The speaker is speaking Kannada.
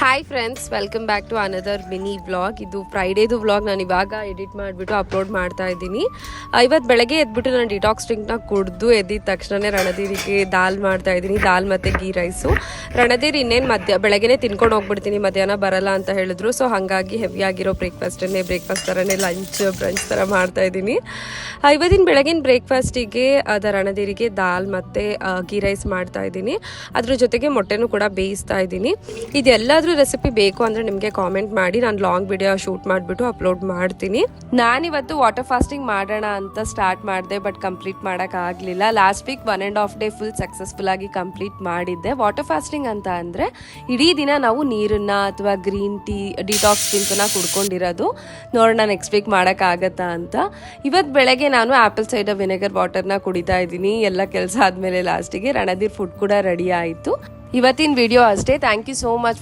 Hi friends, welcome back to another mini vlog. ಇದು ಫ್ರೈಡೇದು ವ್ಲಾಗ್ ನಾನು ಇವಾಗ ಎಡಿಟ್ ಮಾಡಿಬಿಟ್ಟು ಅಪ್ಲೋಡ್ ಮಾಡ್ತಾ ಇದ್ದೀನಿ. ಇವತ್ತು ಬೆಳಗ್ಗೆ ಎದ್ಬಿಟ್ಟು ನಾನು ಡಿಟಾಕ್ಸ್ ಡ್ರಿಂಕ್ನ ಕುಡಿದು ಎದ್ದಿದ ತಕ್ಷಣವೇ ರಣಧೀರಿಗೆ ದಾಲ್ ಮಾಡ್ತಾ ಇದ್ದೀನಿ. ದಾಲ್ ಮತ್ತು ಗೀ ರೈಸು. ರಣಧೀರ್ ಇನ್ನೇನು ಬೆಳಗ್ಗೆನೇ ತಿನ್ಕೊಂಡು ಹೋಗ್ಬಿಡ್ತೀನಿ, ಮಧ್ಯಾಹ್ನ ಬರಲ್ಲ ಅಂತ ಹೇಳಿದ್ರು. ಸೊ ಹಾಗಾಗಿ ಹೆವಿಯಾಗಿರೋ ಬ್ರೇಕ್ಫಾಸ್ಟ್ ಥರನೇ ಲಂಚ್ ಬ್ರಂಚ್ ಥರ ಮಾಡ್ತಾ ಇದ್ದೀನಿ. ಇವತ್ತಿನ ಬೆಳಗಿನ ಬ್ರೇಕ್ಫಾಸ್ಟಿಗೆ ರಣಧೀರಿಗೆ ದಾಲ್ ಮತ್ತು ಗೀ ರೈಸ್ ಮಾಡ್ತಾ ಇದ್ದೀನಿ. ಅದ್ರ ಜೊತೆಗೆ ಮೊಟ್ಟೆನೂ ಕೂಡ ಬೇಯಿಸ್ತಾ ಇದ್ದೀನಿ. ಇದೆಲ್ಲಾದ್ರೂ ರೆಸಿಪಿ ಬೇಕು ಅಂದರೆ ನಿಮಗೆ ಕಾಮೆಂಟ್ ಮಾಡಿ, ನಾನು ಲಾಂಗ್ ವಿಡಿಯೋ ಶೂಟ್ ಮಾಡಿಬಿಟ್ಟು ಅಪ್ಲೋಡ್ ಮಾಡ್ತೀನಿ. ನಾನಿವತ್ತು ವಾಟರ್ ಫಾಸ್ಟಿಂಗ್ ಮಾಡೋಣ ಅಂತ ಸ್ಟಾರ್ಟ್ ಮಾಡಿದೆ, ಬಟ್ ಕಂಪ್ಲೀಟ್ ಮಾಡೋಕ್ಕಾಗಲಿಲ್ಲ. Last week 1.5 day full successful ಆಗಿ ಕಂಪ್ಲೀಟ್ ಮಾಡಿದ್ದೆ. ವಾಟರ್ ಫಾಸ್ಟಿಂಗ್ ಅಂತ ಅಂದರೆ ಇಡೀ ದಿನ ನಾವು ನೀರನ್ನು ಅಥವಾ ಗ್ರೀನ್ ಟೀ, ಡಿಟಾಕ್ಸ್ ಡ್ರಿಂಕನ್ನು ಕುಡ್ಕೊಂಡಿರೋದು. ನೋಡೋಣ ನೆಕ್ಸ್ಟ್ ವೀಕ್ ಮಾಡೋಕ್ಕಾಗತ್ತಾ ಅಂತ. ಇವತ್ತು ಬೆಳಗ್ಗೆ ನಾನು ಆ್ಯಪಲ್ ಸೈಡರ್ ವಿನೆಗರ್ ವಾಟರ್ನ ಕುಡಿತಾ ಇದ್ದೀನಿ. ಎಲ್ಲ ಕೆಲಸ ಆದಮೇಲೆ ಲಾಸ್ಟಿಗೆ ರಣಧೀರ್ ಫುಡ್ ಕೂಡ ರೆಡಿ ಆಯಿತು. ಇವತ್ತಿನ ವಿಡಿಯೋ ಅಷ್ಟೇ. Thank you so much